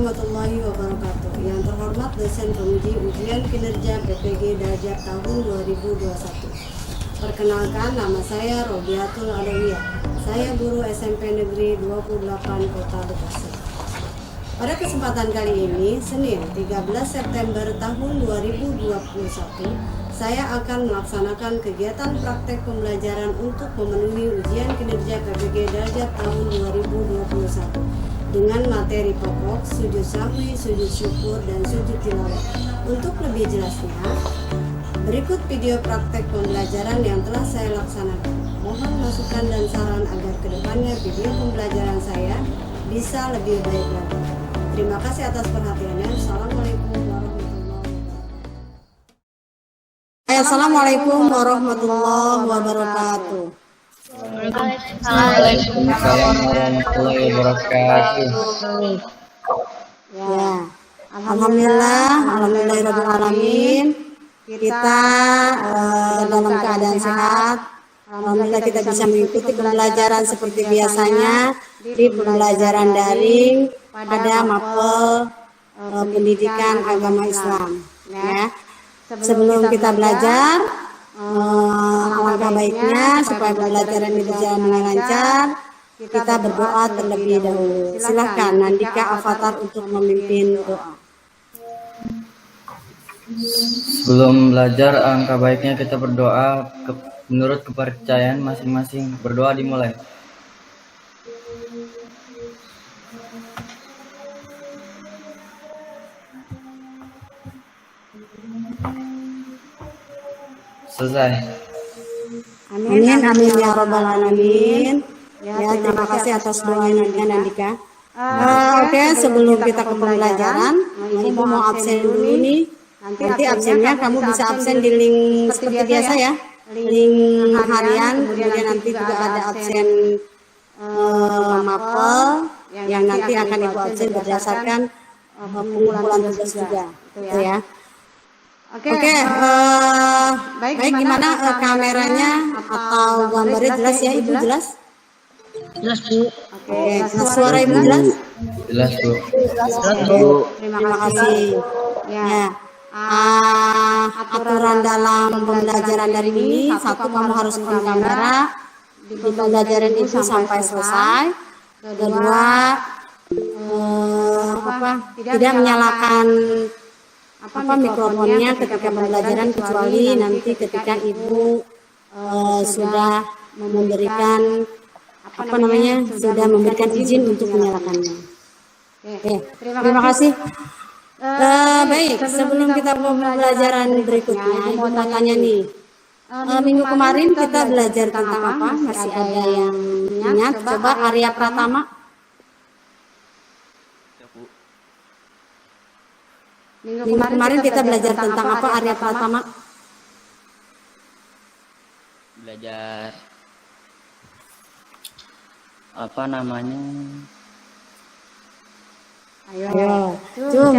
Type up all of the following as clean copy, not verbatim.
warahmatullahi wabarakatuh. Yang terhormat dosen penguji ujian kinerja PPG Dajab tahun 2021. Perkenalkan, nama saya Robiatul Adawiyah. Saya guru SMP Negeri 28 Kota Bekasi. Pada kesempatan kali ini, Senin 13 September tahun 2021, saya akan melaksanakan kegiatan praktek pembelajaran untuk memenuhi ujian kinerja PPG Dajab tahun 2021 dengan materi pokok, sujud sahwi, sujud syukur, dan sujud tilawah. Untuk lebih jelasnya, berikut video praktek pembelajaran yang telah saya laksanakan. Mohon masukan dan saran agar kedepannya video pembelajaran saya bisa lebih baik lagi. Terima kasih atas perhatiannya. Assalamualaikum warahmatullahi wabarakatuh. Assalamualaikum warahmatullahi wabarakatuh. Waalaikumsalam warahmatullahi wabarakatuh. Ya, alhamdulillahirabbil alamin. Kita dalam keadaan sehat. Alhamdulillah kita bisa mengikuti pembelajaran seperti biasanya di pembelajaran daring pada mapel pendidikan agama Islam. Ya. Sebelum kita belajar, alangkah baiknya supaya pembelajaran ini berjalan dengan lancar, kita berdoa terlebih dahulu. Silakan Nandika Avatar untuk memimpin doa. Sebelum belajar, alangkah baiknya kita berdoa menurut kepercayaan masing-masing. Berdoa dimulai. Selesai. Amin, amin ya robbal alamin. Ya, terima kasih atas doanya Nandika. Oke, sebelum kita ke pembelajaran, Ibu mau absen dulu nih. Nanti absennya kamu bisa absen di link seperti biasa ya. Link harian, kemudian nanti juga ada absen mapel yang nanti akan Ibu absen berdasarkan pengumpulan tugas juga. Gitu ya. Oke, baik gimana kameranya atau gambarnya jelas ya Ibu, jelas? Jelas Bu. Oke, suara Ibu jelas? Jelas Bu. Jelas Bu. Terima kasih. Ya, aturan dalam pembelajaran dari ini, satu kamu harus on kamera di pembelajaran itu sampai selesai. Kedua, tidak menyalakan mikrofonnya ketika pembelajaran kecuali nanti ketika Ibu sudah memberikan sudah memberikan izin untuk menyalakannya. Oke, terima kasih. Baik, sebelum kita ke pembelajaran berikutnya, Ibu mau tanya nih. Minggu kemarin kita belajar tentang apa? Masih ada yang ingat? Coba Arya Pratama. Minggu kemarin kita belajar tentang apa, Arya Pratama? Belajar apa namanya? Ayo,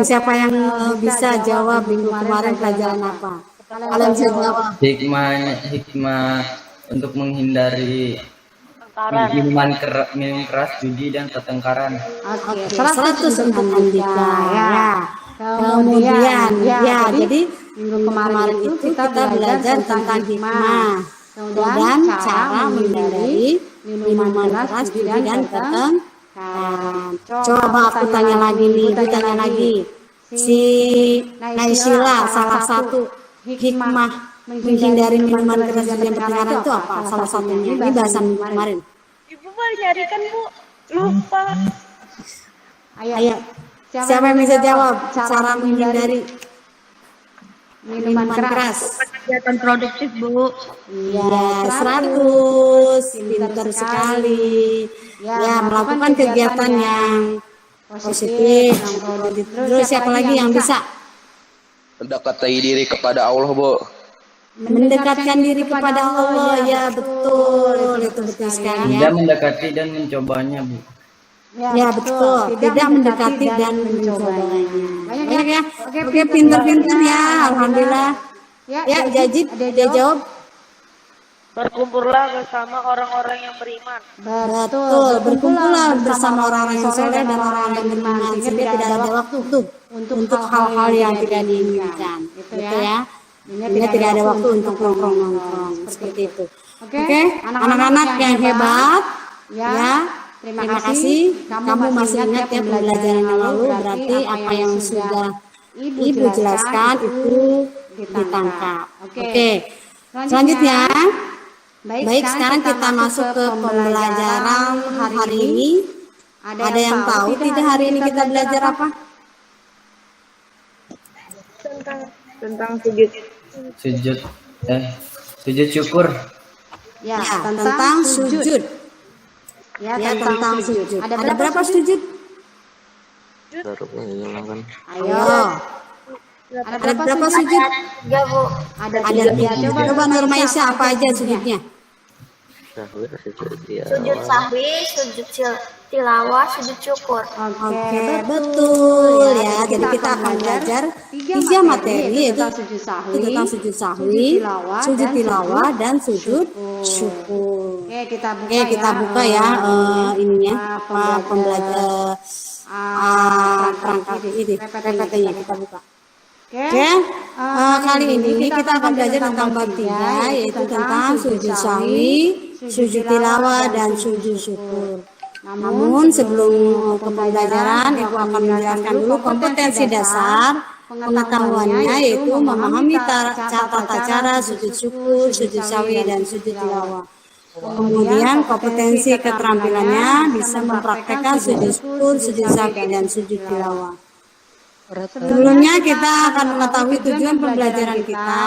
siapa yang bisa jawab minggu kemarin pelajaran apa? Kalian bisa jawab. Hikmah untuk menghindari minum keras, judi dan pertengkaran. Oke, 100 untuk Andika ya. Kemudian ya, jadi minggu kemarin itu kita belajar tentang hikmah dan cara menghindari minuman keras, judi dan pertengkaran. Coba aku tanya lagi nih, Ibu tanya lagi. Si Naisila, salah satu hikmah menghindari minuman keras dan pertengkaran itu apa? Salah satunya, ini bahasan kemarin. Ibu boleh nyarikan Bu, lupa. Ayo, siapa yang bisa jawab cara menghindari minuman keras? Kegiatan produktif Bu. Ya, 100, pintar sekali. Ya, melakukan kegiatan yang positif. Terus siapa lagi yang bisa? Mendekatkan diri kepada Allah, Bu. Mendekatkan diri kepada Allah, ya betul, itu betul sekali ya. Tidak mendekati dan mencobanya, Bu. Ya betul, tidak mendekati dan mencobanya. Banyak ya. Oke, pintar-pintar ya, alhamdulillah. Ya, Jajid, dia jawab. Berkumpullah bersama orang-orang yang beriman. Betul, berkumpullah bersama orang-orang yang soleh dan orang-orang yang beriman, sehingga tidak ada waktu untuk hal-hal yang tidak diinginkan, gitu ya. Sehingga tidak ada waktu untuk nongkrong-nongkrong seperti itu. Oke, anak-anak yang hebat, ya. Terima kasih. Kamu masih ingat ya pembelajaran yang lalu, berarti apa yang sudah Ibu jelaskan itu ditangkap. Oke. Selanjutnya, baik sekarang kita masuk ke pembelajaran hari ini. Ada yang tahu tidak hari ini kita belajar apa? Tentang sujud. Sujud syukur. Ya, tentang sujud. Ya, tentang sujud. Ada berapa sujud? Ayo. Ada berapa sujud? 3, Bu. Ada 3. Coba Nur Maisha apa aja sujudnya? Sujud sahwi, sujud tilawah, sujud syukur. Oke, betul ya. Jadi kita akan belajar 3 materi, yaitu tentang sujud sahwi, sujud tilawah, dan sujud syukur. Oke, kita buka ya ininya pembelajar perangkat ini PPT-nya kita buka. Oke, kali ini kita akan belajar tentang bab 3, yaitu tentang sujud sahwi, sujud tilawah, dan sujud syukur. Namun sebelum ke pembelajaran, Ibu akan menjelaskan dulu kompetensi dasar pengetahuannya, yaitu memahami tata cara sujud syukur, sujud sahwi, dan sujud tilawah. Kemudian kompetensi keterampilannya bisa mempraktekkan sujud syukur, sujud sahwi, dan sujud tilawah. Sebelumnya kita akan mengetahui tujuan pembelajaran kita.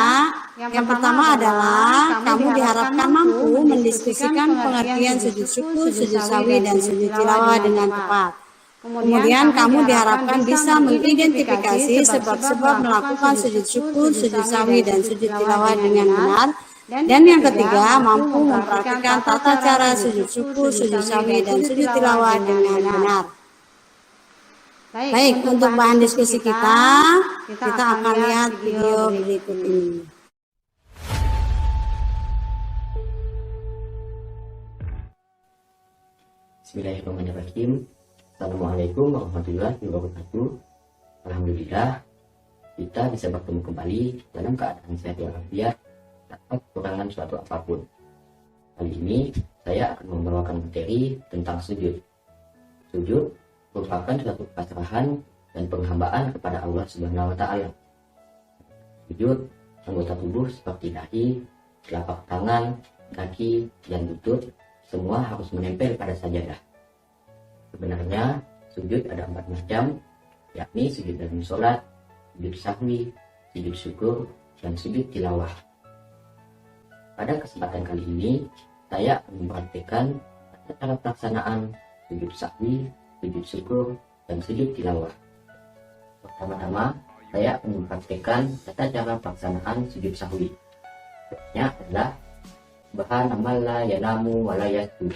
Yang pertama adalah kamu diharapkan mampu mendiskusikan pengertian sujud syukur, sujud sahwi, dan sujud tilawah dengan tepat. Kemudian kamu diharapkan bisa mengidentifikasi sebab-sebab melakukan sujud syukur, sujud sahwi, dan sujud tilawah dengan benar. Dan yang ketiga, mampu mempraktikkan tata cara sujud syukur, sujud sahwi, dan sujud tilawah dengan benar. Baik, untuk bahan diskusi kita akan lihat video berikut ini. Bismillahirrahmanirrahim. Assalamualaikum warahmatullahi wabarakatuh. Alhamdulillah, kita bisa bertemu kembali dalam keadaan sehat walafiat tanpa kekurangan suatu apapun. Kali ini saya akan membawakan materi tentang sujud. Sujud merupakan suatu pasrahan dan penghambaan kepada Allah Subhanahu wa Ta'ala. Sujud, anggota tubuh seperti dahi, telapak tangan, kaki, dan lutut semua harus menempel pada sajadah. Sebenarnya sujud ada 4 macam, yakni sujud dalam sholat, sujud sahwi, sujud syukur, dan sujud tilawah. Pada kesempatan kali ini, saya akan mempraktikkan cara pelaksanaan sujud sahwi, sujud syukur, dan sujud tilawah. Pertama-tama, saya akan mempraktikkan tata cara pelaksanaan sujud sahwi. Contohnya adalah Subhanallah yanamu wa la yasjud.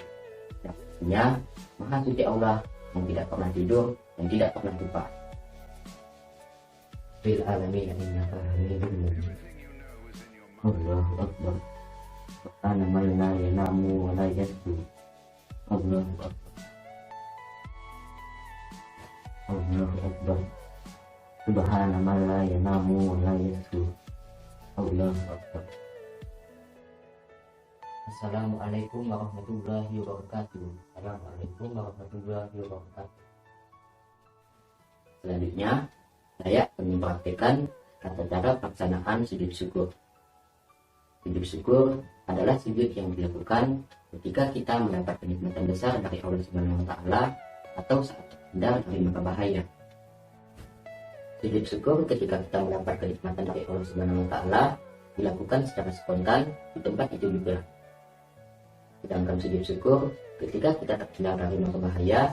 Artinya, Maha Suci Allah yang tidak pernah tidur dan tidak pernah lupa. Bil alamin innaka hamidun majid. Allahu akbar. Subhanallah yanamu wa la yasjud. Allahu akbar. Allahu akbar. Subhanallah yanamu wa la yasjud. Allahu akbar. Assalamualaikum warahmatullahi wabarakatuh. Assalamualaikum warahmatullahi wabarakatuh. Selanjutnya, saya akan mempraktikkan tata cara pelaksanaan sujud syukur. Sujud syukur adalah sujud yang dilakukan ketika kita mendapat kenikmatan besar dari Allah Subhanahu wa Ta'ala atau saat terhindar dari mara bahaya. Sujud syukur ketika kita mendapat kenikmatan dari Allah Subhanahu wa Ta'ala dilakukan secara spontan di tempat itu juga. Sedangkan sujud syukur ketika kita terhindar dari mara bahaya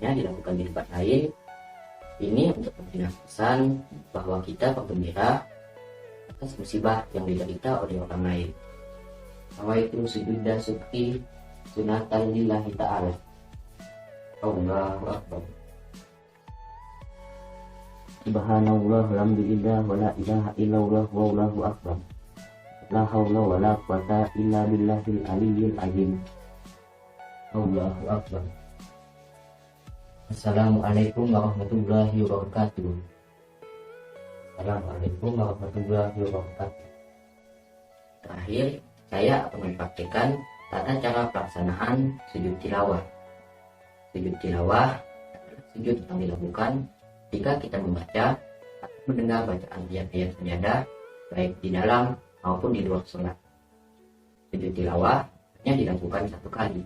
dilakukan di tempat lain. Ini untuk memberikan pesan bahwa kita bergembira atas musibah yang diderita oleh orang lain. Awaitu sujuda syukri sunatan lillahi ta'ala. Allahu akbar. Subhanallah, alhamdulillah, wa la ilaha illallah, wallahu akbar. La haula wala quwata illa billahil aliyyil azim. Allahu akbar. Assalamualaikum warahmatullahi wabarakatuh. Assalamualaikum warahmatullahi wabarakatuh. Terakhir, saya akan mempraktikkan tata cara pelaksanaan sujud tilawah. Sujud tilawah adalah sujud yang dilakukan jika kita membaca atau mendengar bacaan ayat-ayat sajadah baik di dalam maupun di luar sholat. Sujud tilawah hanya dilakukan satu kali.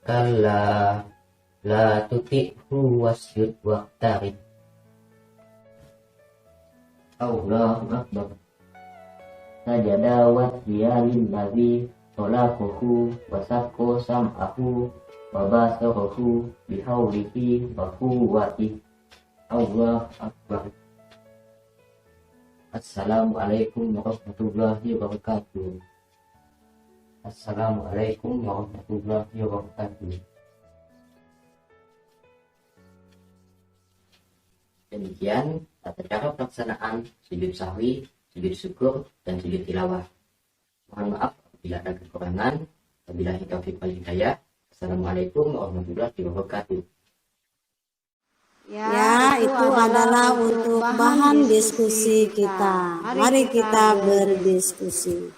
Kalla la tuti'hu wasjud waqtarib. Allahu akbar. Sajada wasjiya lillazi khalaquhu wa sakko sam'ahu wa basarahu bihaulihi wa quwwatihi. Allahu akbar. Assalamualaikum warahmatullahi wabarakatuh. Assalamualaikum warahmatullahi wabarakatuh. Demikian tata cara pelaksanaan sujud sahwi, sujud syukur, dan sujud tilawah. Mohon maaf apabila ada kekurangan. Wabillahi taufiq wal hidayah. Assalamualaikum warahmatullahi wabarakatuh. Ya, itu adalah untuk bahan diskusi kita. Mari kita berdiskusi.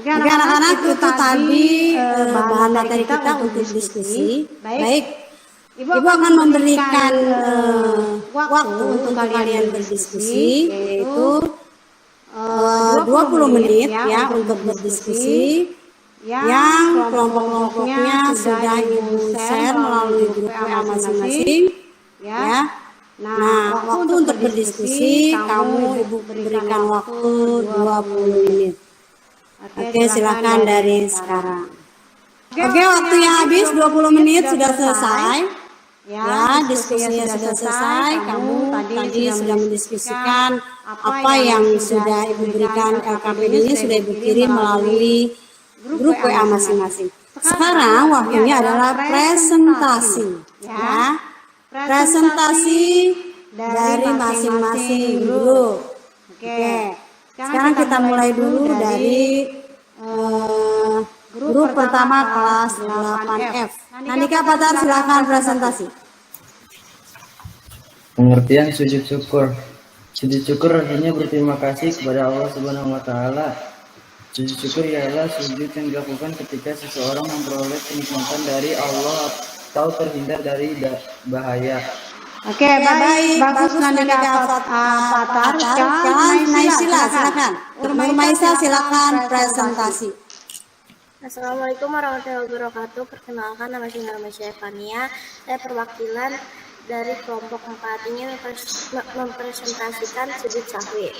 Oke anak-anak, itu tadi bahan materi kita untuk diskusi. Baik, Ibu akan memberikan waktu untuk kalian berdiskusi, yaitu 20 menit ya untuk berdiskusi. Yang kelompok-kelompoknya sudah Ibu share melalui grup WA masing-masing ya. Nah, waktu untuk berdiskusi Ibu berikan waktu 20 menit. Oke, silakan dari sekarang. Oke, waktunya habis, 20 menit sudah selesai. Ya, diskusinya sudah selesai. Kamu tadi sudah mendiskusikan apa yang sudah Ibu berikan. LKPD ini sudah Ibu kirim melalui grup WA masing-masing. Sekarang waktunya adalah presentasi. Ya, presentasi dari masing-masing grup. Oke. Sekarang kita mulai dulu dari grup pertama kelas 8F. Nanika Patar, silakan presentasi. Pengertian sujud syukur. Sujud syukur artinya berterima kasih kepada Allah Subhanahu wa taala. Sujud syukur ialah sujud yang dilakukan ketika seseorang memperoleh kenikmatan dari Allah atau terhindar dari bahaya. Oke, baik, bagus Nanika Patar. Sekarang Naisila, silakan. Maisa, silakan presentasi. Assalamualaikum warahmatullahi wabarakatuh. Perkenalkan, nama saya Fania. Saya perwakilan dari kelompok 4 ingin mempresentasikan sujud sahwi.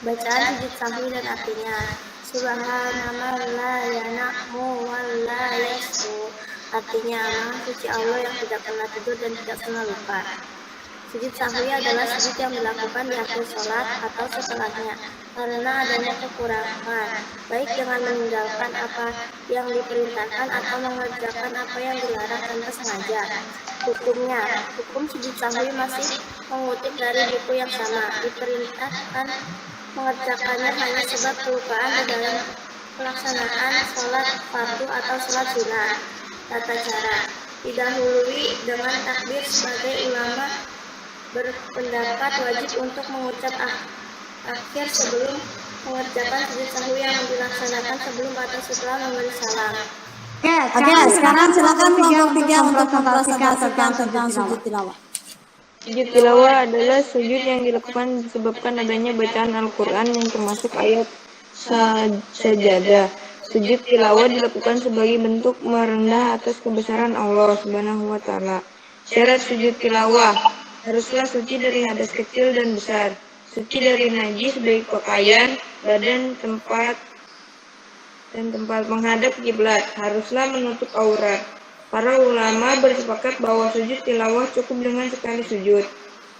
Bacaan sujud sahwi dan artinya: Subhanallah la yana'mu wa la yasfu. Artinya, Maha suci Allah yang tidak pernah tidur dan tidak pernah lupa. Sujud sahwi adalah sujud yang dilakukan di akhir sholat atau setelahnya karena adanya kekurangan, baik dengan meninggalkan apa yang diperintahkan atau mengerjakan apa yang dilarang tanpa sengaja. Hukum sujud sahwi masih mengutip dari buku yang sama. Diperintahkan mengerjakannya hanya sebab kelupaan di dalam pelaksanaan sholat fardu atau sholat sunnah. Tata cara: didahului dengan takbir. Sebagai ulama berpendapat wajib untuk mengucap akhir sebelum mengerjakan sujud sahwi yang dilaksanakan sebelum atau setelah memberi salam. Oke, sekarang silakan kelompok 3 untuk mempresentasikan tentang sujud tilawah. Sujud tilawah adalah sujud yang dilakukan disebabkan adanya bacaan Al-Quran yang termasuk ayat sajadah. Sujud tilawah dilakukan sebagai bentuk merendah atas kebesaran Allah Subhanahu wa taala. Syarat sujud tilawah: haruslah suci dari hadas kecil dan besar, suci dari najis baik pakaian, badan, tempat menghadap kiblat, haruslah menutup aurat. Para ulama bersepakat bahwa sujud tilawah cukup dengan sekali sujud.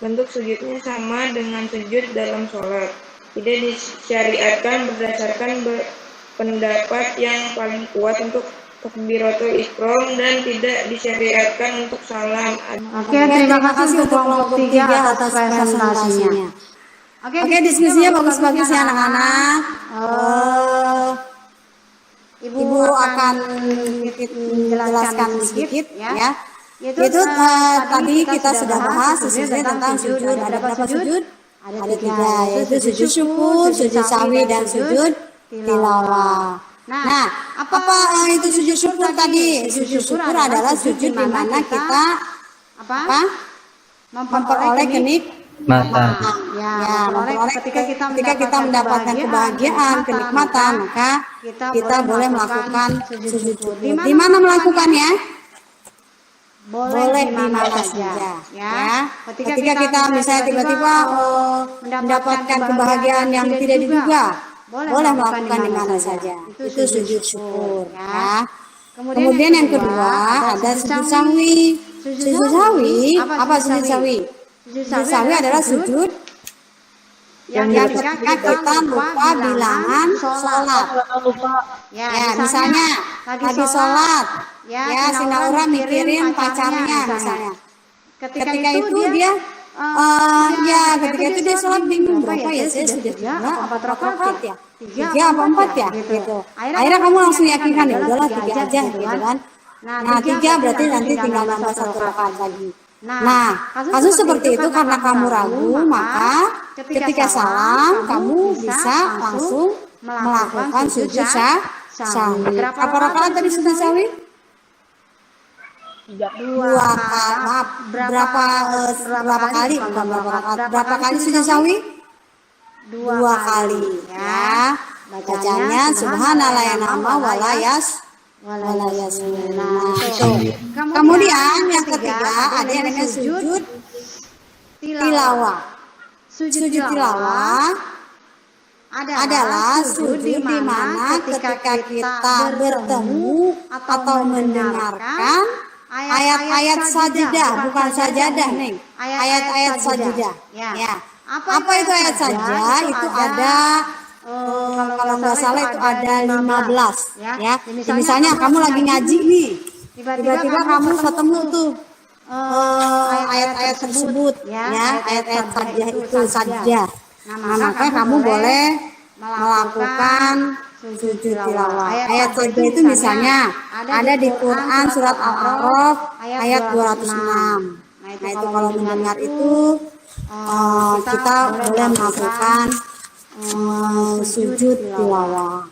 Bentuk sujudnya sama dengan sujud dalam sholat. Tidak disyariatkan berdasarkan pendapat yang paling kuat untuk takbiratul ihram dan tidak disyariatkan untuk salam. Oke, terima kasih untuk kelompok 3 atas presentasinya. Oke, diskusinya bagus-bagus ya anak-anak. Ibu akan menjelaskan sedikit ya. Itu tadi kita sudah bahas sesuai tentang sujud. Ada berapa sujud? Ada 3, yaitu sujud syukur, sujud sahwi, dan sujud tilawah. Nah, apa itu sujud syukur tadi? Sujud syukur adalah sujud di mana kita memperoleh kenikmatan. Ketika kita mendapatkan kebahagiaan, kenikmatan, maka kita boleh melakukan sujud syukur. Di mana melakukannya? Boleh di mana saja, ya. Ketika kita misalnya tiba-tiba mendapatkan kebahagiaan yang tidak diduga, boleh melakukan di mana saja. Itu sujud syukur, ya. Kemudian yang kedua ada sujud sahwi. Sujud sahwi, apa sujud sahwi? Sujud sahwi adalah sujud yang ketika kita lupa bilangan sholat. Ya, misalnya lagi sholat, ya si Naura mikirin pacarnya misalnya. Ketika itu dia ketika itu dia sholat bingung berapa ya, saya sudah 3 apa rakaat ya, 3 apa 4 ya gitu. Akhirnya kamu langsung yakinkan ya udahlah 3 aja gitu kan. Nah 3 berarti nanti tinggal nambah 1 rakaat lagi. Nah, kasus seperti itu karena kamu ragu, maka ketika salam kamu bisa langsung melakukan sujud sahwi. Berapa rakaat tadi sujud sahwi? 2 maaf, berapa kali? Bukan berapa rakaat. Berapa kali sujud sahwi? 2 kali ya. Bacanya subhanallah ya nama walayas. Kemudian yang ketiga ada yang namanya sujud tilawah. Sujud tilawah adalah sujud di mana ketika kita bertemu atau mendengarkan ayat-ayat sajadah, bukan sajadah nih, ayat-ayat sajadah. Ya. Apa itu ayat sajadah? Itu ada kalau nggak salah itu ada 15 ya. Misalnya kamu lagi ngaji nih, tiba-tiba kamu ketemu tuh ayat-ayat tersebut ya, ayat-ayat sajadah itu saja. Nah, maka kamu boleh melakukan sujud tilawah. Ayat sajadah itu misalnya ada di Quran surat Al-A'raf ayat 206. Nah itu kalau mendengar itu kita boleh melakukan sujud tilawah.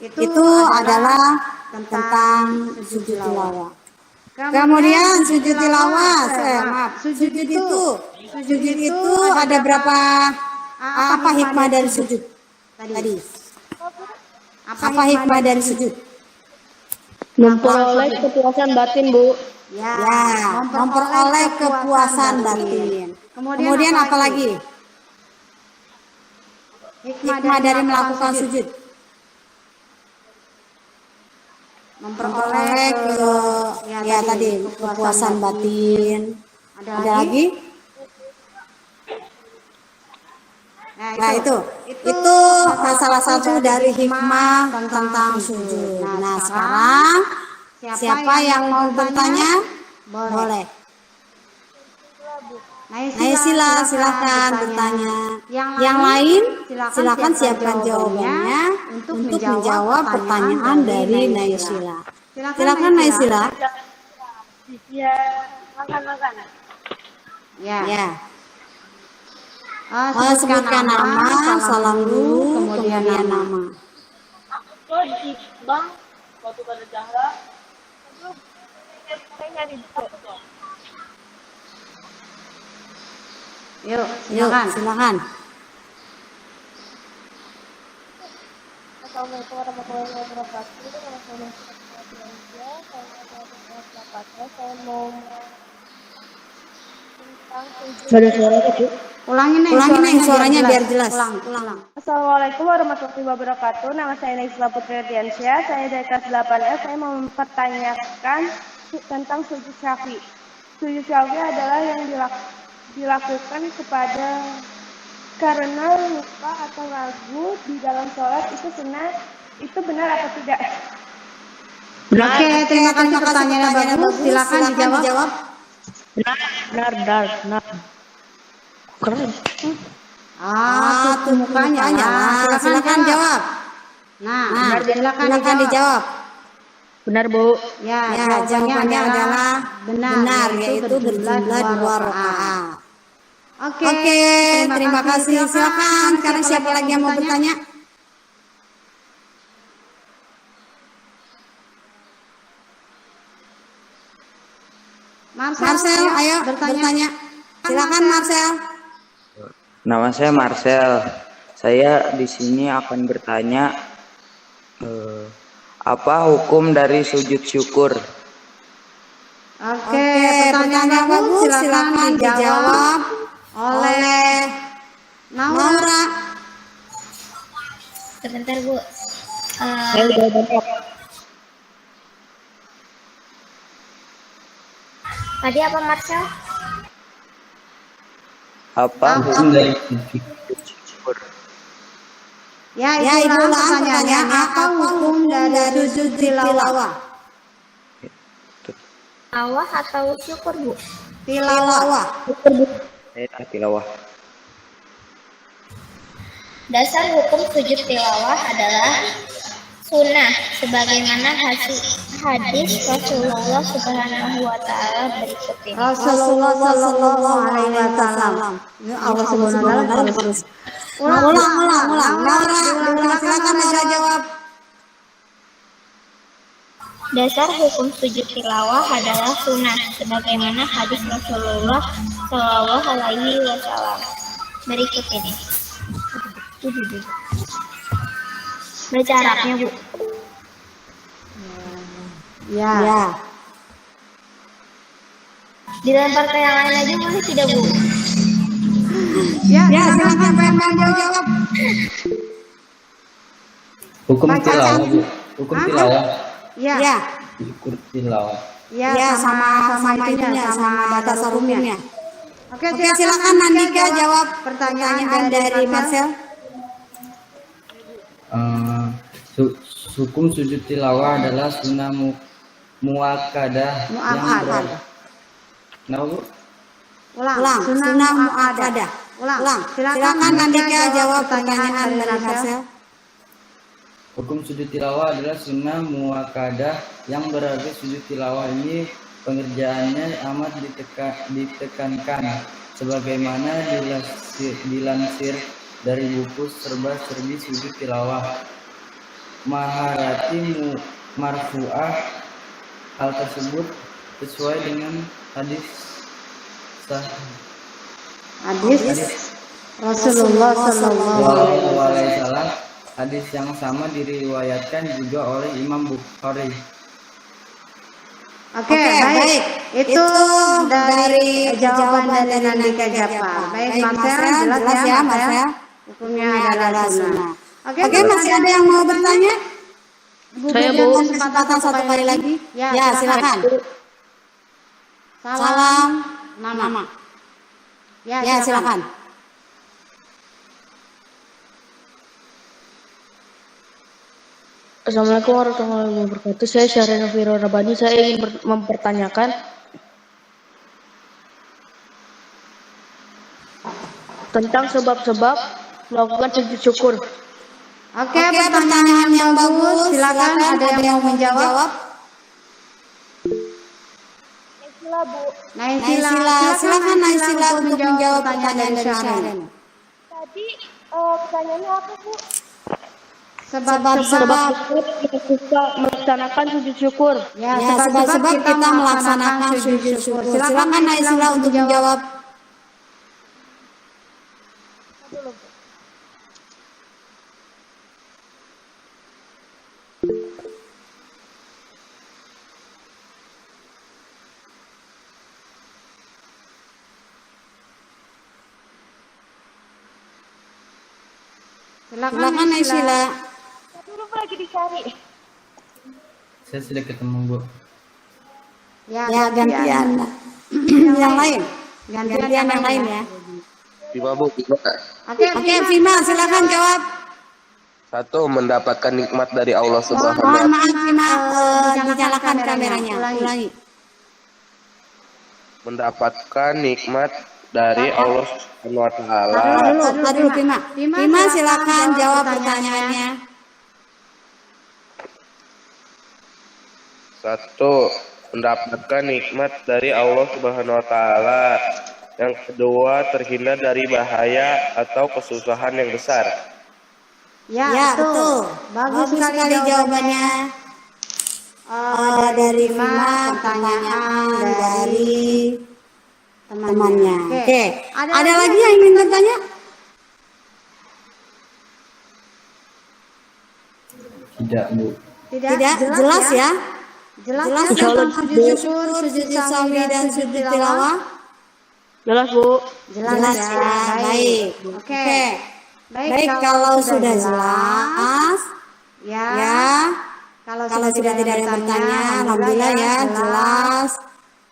Itu adalah tentang sujud tilawah. Kemudian sujud tilawah, sujud itu ada berapa? Apa hikmah dari sujud tadi? Apa hikmah dari sujud? Memperoleh kepuasan batin, Bu. Ya, memperoleh kepuasan batin. Kemudian apa lagi? Hikmah dari melakukan sujud. Memperoleh tadi kepuasan batin. Ada lagi? Nah itu salah satu dari hikmah tentang sujud. Nah sekarang siapa yang mau bertanya? Boleh. Naysila silahkan bertanya. Yang lain silahkan siapkan jawabannya untuk menjawab pertanyaan dari Naysila. Silahkan Naysila. Ya, makan. Ya. Sebutkan nama, salam dulu, kemudian nama. Di bank waktu pada Zahra itu saya di Yuk, silakan. Assalamualaikum warahmatullahi wabarakatuh. Saya mau tentang Ulangin suaranya biar jelas. Ulang. Assalamualaikum warahmatullahi wabarakatuh. Nama saya Naysila Putri Radiansyah. Saya dari kelas 8F. Saya mau mempertanyakan tentang sujud sahwi. Sujud sahwi adalah yang dilakukan karena lupa atau ragu di dalam sholat, itu benar atau tidak? Oke, terima kasih pertanyaannya bagus. Silakan dijawab. Benar. Keren. Tuh mukanya. Silakan jawab. Nah, silakan dijawab. Benar, Bu. Ya, jawabannya adalah benar, yaitu berjumlah 2 rakaat. Oke, terima kasih. Silakan. Sekarang siapa lagi yang mau bertanya? Marcel, ayo bertanya. Silakan Marcel. Nama saya Marcel. Saya di sini akan bertanya apa hukum dari sujud syukur? Oke, pertanyaannya bagus. Silakan dijawab oleh Naura. Sebentar, Bu. Saya udah banyak. Tadi apa, Marcel? Apa hukum dari sujud syukur? Ya, itulah pertanyaannya. Apa hukum dari sujud tilawah? Tilawah atau syukur, Bu? Tilawah. Tilawah. Dasar hukum sujud tilawah adalah sunnah, sebagaimana hadis Rasulullah Subhanahu wa Ta'ala berikut ini. Rasulullah Sallallahu Alaihi Wasallam. Allah Subhanahu wa Ta'ala terus. Ulang. Naura, silakan Naura jawab. Dasar hukum sujud tilawah adalah sunnah, sebagaimana hadis Rasulullah Shallallahu Alaihi Wasallam berikut ini. Baca Arabnya, Bu. Ya. Dilempar ke yang lain aja boleh tidak, Bu? Ya, silakan pengen jawab. Hukum tilawah, Bu. Hukum tilawah. Ya. Syukur tilawah. Ya, sama itunya, sama dasar hukumnya. Oke, silakan Nandika jawab pertanyaan dari Marcel. Hukum sujud tilawah adalah sunnah muakkadah yang Ulang. Sunnah muakkadah. Ulang. Silakan Nandika jawab pertanyaan dari Marcel. Hukum sujud tilawah adalah sunnah muakkadah yang berarti sujud tilawah ini pengerjaannya amat ditekankan sebagaimana dilansir dari buku serba-serbi sujud tilawah Maharati marfu'ah. Hal tersebut sesuai dengan hadis Rasulullah Sallallahu Alaihi Wasallam. Hadis yang sama diriwayatkan juga oleh Imam Bukhari. Oke, baik. Itu dari jawaban dari Nandika Japa. Baik, Marcel, jelas ya, Marcel. Hukumnya adalah sunnah. Oke, masih ada yang mau bertanya? Saya, Bu. Kesempatan satu kali lagi. Ya, silakan. Salam nama. Ya, silakan. Assalamualaikum warahmatullahi wabarakatuh. Saya Syahrini Firo Rabani. Saya ingin mempertanyakan tentang sebab-sebab melakukan sujud syukur. Oke, pertanyaan yang bagus. Silakan ada yang mau menjawab. Naisila, silakan Naisila untuk menjawab pertanyaan dari Syahrini. Tadi pertanyaannya apa, Bu? Sebab-sebab kita melaksanakan sujud syukur. ya, sebab-sebab kita melaksanakan sujud syukur. Silakan Naisila untuk menjawab. Silakan Naisila. Dulu lagi dicari. Saya sudah ketemu, Bu. Ya, gantian. Yang lain. Gantian yang lain ya. Tiba, Bu. Oke, Vima, silakan jawab. 1. Mendapatkan nikmat dari Allah Subhanahu wa Mohon Ta'ala. maaf, dinyalakan kameranya. Ulangi. Mendapatkan nikmat dari Allah Subhanahu wa Ta'ala. Tahan dulu, Pima. Pima silakan jawab pertanyaannya. 1. Mendapatkan nikmat dari Allah Subhanahu wa Ta'ala. Yang kedua, terhindar dari bahaya atau kesusahan yang besar. Ya, betul. Bagus sekali jawabannya. Dari Pima, pertanyaan dari temannya. Oke. Ada lagi yang ingin bertanya? Tidak, Bu. Tidak, jelas ya? Jelas tentang sujud syukur, sujud sawi, dan sujud tilawah? Jelas, Bu. Jelas ya, baik. Oke. Baik, kalau sudah jelas, ya. Kalau sudah tidak ada bertanya, alhamdulillah ya, jelas.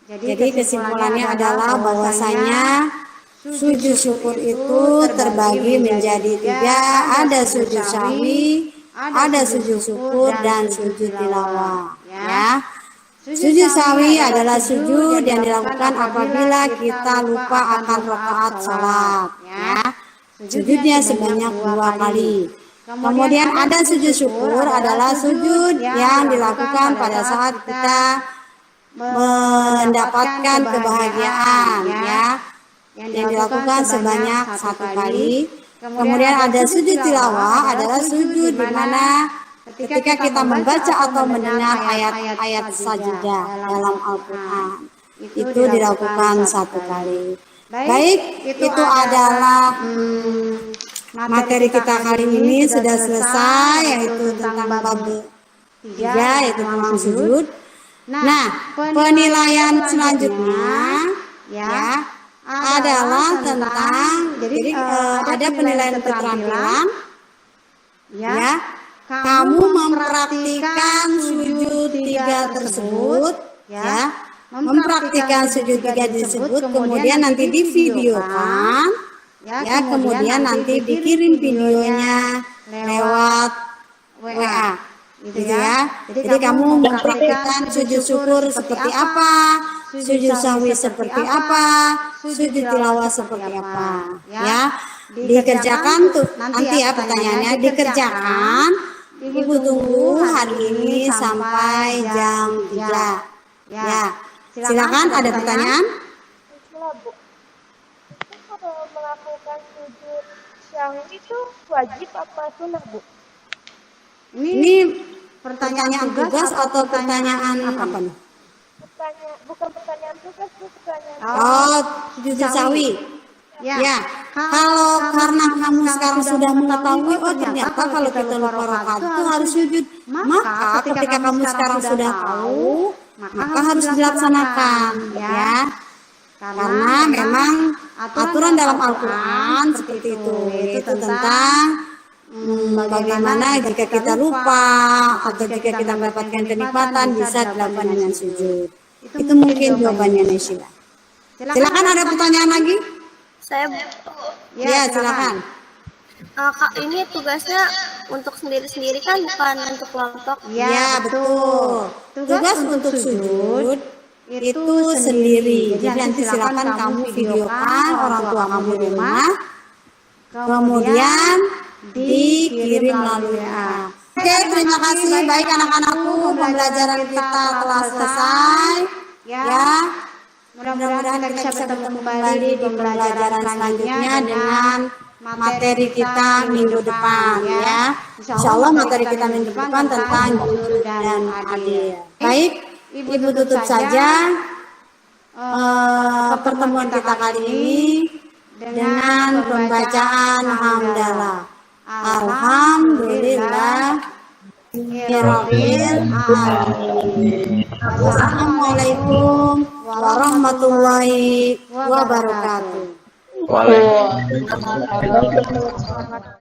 Jadi kesimpulannya adalah bahwasanya sujud syukur itu terbagi menjadi 3, ada sujud sahwi, ada sujud syukur, dan sujud tilawah. Ya. Sujud sahwi adalah sujud yang dilakukan apabila kita lupa akan rakaat salat. Ya. Sujudnya sebanyak 2 kali. Kemudian ada sujud syukur adalah sujud yang dilakukan pada saat kita mendapatkan kebahagiaan, ya, yang dilakukan sebanyak 1 kali. Kemudian ada sujud tilawah adalah sujud di mana ketika kita membaca atau mendengar ayat-ayat sajadah dalam Al-Quran, itu dilakukan 1 kali. Baik, itu adalah materi kita kali ini sudah selesai, yaitu tentang bab 3, yaitu tentang sujud. Nah, penilaian selanjutnya ya adalah tentang, jadi ada penilaian keterampilan, ya. Kamu mempraktikkan sujud 3 tersebut, ya. Mempraktikkan sujud 3 tersebut, kemudian nanti divideokan, ya, kemudian nanti dikirim videonya lewat WA, gitu ya. Jadi kamu mempraktikkan sujud syukur seperti apa, sujud sahwi seperti apa, sujud tilawah seperti apa, ya. Dikerjakan tuh nanti ya pertanyaannya, dikerjakan. Ibu tunggu hari ini sampai jam 3. Ya, silakan ada pertanyaan? Bu, kalau melakukan sujud syahwi itu wajib apa sunnah, Bu? Ini pertanyaan tugas atau pertanyaan apa nih? Bukan pertanyaan tugas, Bu, pertanyaan. Oh, sujud sahwi. Ya, kalau karena kamu sekarang sudah mengetahui, oh ternyata kalau kita lupa rakaat itu harus sujud, maka ketika kamu sekarang sudah tahu, maka harus dilaksanakan, ya. Karena memang aturan dalam Al-Quran seperti itu, yaitu tentang bagaimana jika kita lupa atau jika kita mendapatkan kenikmatan bisa dilakukan dengan sujud. Itu mungkin jawabannya, Naysila. Silakan, ada pertanyaan lagi? Saya Ya, silakan. Kak, ini tugasnya untuk sendiri-sendiri kan, bukan untuk kelompok? Ya, betul. Tugas untuk sujud itu sendiri. Jadi nanti silakan kamu videokan orang tua kamu di rumah, kemudian dikirim melalui WA. Oke, terima kasih. Baik anak-anakku, pembelajaran kita telah selesai. Ya, mudah-mudahan kita bisa bertemu kembali di pembelajaran selanjutnya dengan materi kita minggu depan, ya. Insya Allah materi kita minggu depan tentang jujur dan adil. Baik, Ibu tutup saja pertemuan kita kali ini dengan pembacaan hamdalah. Alhamdulillah Rabbil alamin. Wassalamualaikum warahmatullahi wabarakatuh. Waalaikumsalam.